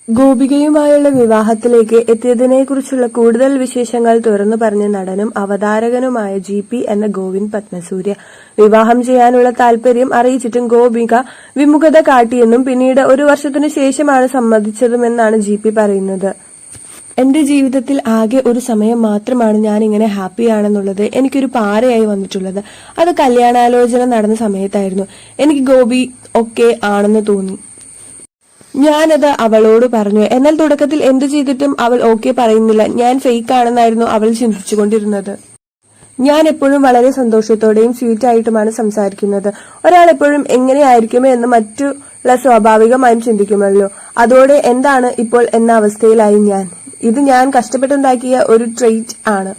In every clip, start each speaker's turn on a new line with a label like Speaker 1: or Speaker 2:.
Speaker 1: ഗോപികയുമായുള്ള വിവാഹത്തിലേക്ക് എത്തിയതിനെക്കുറിച്ചുള്ള കൂടുതൽ വിശേഷങ്ങൾ തുറന്നു പറഞ്ഞ നടനും അവതാരകനുമായ GP എന്ന ഗോവിന്ദ് പത്മസൂര്യ വിവാഹം ചെയ്യാനുള്ള താല്പര്യം അറിയിച്ചിട്ടും ഗോപിക വിമുഖത കാട്ടിയെന്നും പിന്നീട് 1 വർഷത്തിനു ശേഷമാണ് സമ്മതിച്ചതുമെന്നാണ് GP പറയുന്നത്. എന്റെ ജീവിതത്തിൽ ആകെ ഒരു സമയം മാത്രമാണ് ഞാൻ ഇങ്ങനെ ഹാപ്പിയാണെന്നുള്ളത് എനിക്കൊരു പാരയായി വന്നിട്ടുള്ളത്. അത് കല്യാണാലോചന നടന്ന സമയത്തായിരുന്നു. എനിക്ക് ഗോപി ഒക്കെ ആണെന്ന് തോന്നി. ഞാനത് അവളോട് പറഞ്ഞു. എന്നാൽ തുടക്കത്തിൽ എന്തു ചെയ്തിട്ടും അവൾ ഓക്കെ പറയുന്നില്ല. ഞാൻ ഫേക്ക് ആണെന്നായിരുന്നു അവൾ ചിന്തിച്ചുകൊണ്ടിരുന്നത്. ഞാൻ എപ്പോഴും വളരെ സന്തോഷത്തോടെയും സ്വീറ്റ് ആയിട്ടുമാണ് സംസാരിക്കുന്നത്. ഒരാൾ എപ്പോഴും എങ്ങനെയായിരിക്കുമോ എന്ന് മറ്റുള്ള സ്വാഭാവികമായും ചിന്തിക്കുമല്ലോ. അതോടെ എന്താണ് ഇപ്പോൾ എന്ന അവസ്ഥയിലായി ഞാൻ. ഇത് ഞാൻ കഷ്ടപ്പെട്ടുണ്ടാക്കിയ ഒരു ട്രെയ്റ്റ് ആണ്.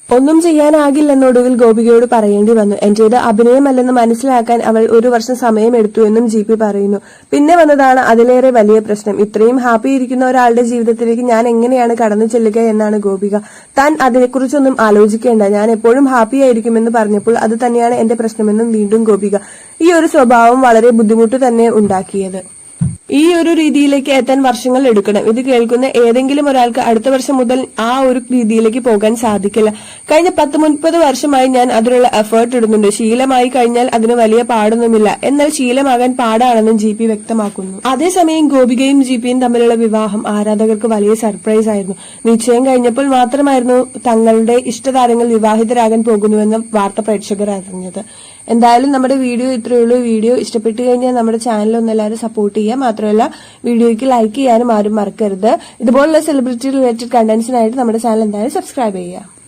Speaker 1: ഒന്നും ചെയ്യാനാകില്ലെന്നൊടുവിൽ ഗോപികയോട് പറയേണ്ടി വന്നു. എന്റേത് അഭിനയമല്ലെന്ന് മനസ്സിലാക്കാൻ അവൾ 1 വർഷം സമയമെടുത്തു എന്നും GP പറയുന്നു. പിന്നെ വന്നതാണ് അതിലേറെ വലിയ പ്രശ്നം. ഇത്രയും ഹാപ്പി ഇരിക്കുന്ന ഒരാളുടെ ജീവിതത്തിലേക്ക് ഞാൻ എങ്ങനെയാണ് കടന്നു ചെല്ലുക എന്നാണ് ഗോപിക. താൻ അതിനെക്കുറിച്ചൊന്നും ആലോചിക്കേണ്ട, ഞാൻ എപ്പോഴും ഹാപ്പി ആയിരിക്കുമെന്ന് പറഞ്ഞപ്പോൾ അത് തന്നെയാണ് എന്റെ പ്രശ്നമെന്നും വീണ്ടും ഗോപിക. ഈ ഒരു സ്വഭാവം വളരെ ബുദ്ധിമുട്ട് തന്നെ ഉണ്ടാക്കിയത്. ഈ ഒരു രീതിയിലേക്ക് എത്താൻ വർഷങ്ങൾ എടുക്കണം. ഇത് കേൾക്കുന്ന ഏതെങ്കിലും ഒരാൾക്ക് അടുത്ത വർഷം മുതൽ ആ ഒരു രീതിയിലേക്ക് പോകാൻ സാധിക്കില്ല. കഴിഞ്ഞ 10-30 വർഷമായി ഞാൻ അതിനുള്ള എഫേർട്ട് ഇടുന്നുണ്ട്. ശീലമായി കഴിഞ്ഞാൽ അതിന് വലിയ പാടൊന്നുമില്ല. എന്നാൽ ശീലമാകാൻ പാടാണെന്നും GP വ്യക്തമാക്കുന്നു. അതേസമയം ഗോപികയും GPയും തമ്മിലുള്ള വിവാഹം ആരാധകർക്ക് വലിയ സർപ്രൈസ് ആയിരുന്നു. നിശ്ചയം കഴിഞ്ഞപ്പോൾ മാത്രമായിരുന്നു തങ്ങളുടെ ഇഷ്ടതാരങ്ങൾ വിവാഹിതരാകാൻ പോകുന്നുവെന്ന വാർത്ത പ്രേക്ഷകർ അറിഞ്ഞത്. എന്തായാലും നമ്മുടെ വീഡിയോ ഇത്രയുള്ളൂ. വീഡിയോ ഇഷ്ടപ്പെട്ടു കഴിഞ്ഞാൽ നമ്മുടെ ചാനൽ ഒന്നെല്ലാവരും സപ്പോർട്ട് ചെയ്യുക. മാത്രമല്ല വീഡിയോയ്ക്ക് ലൈക്ക് ചെയ്യാനും ആരും മറക്കരുത്. ഇതുപോലുള്ള സെലിബ്രിറ്റി റിലേറ്റഡ് കണ്ടന്റ്സിനായിട്ട് നമ്മുടെ ചാനൽ എന്തായാലും സബ്സ്ക്രൈബ് ചെയ്യുക.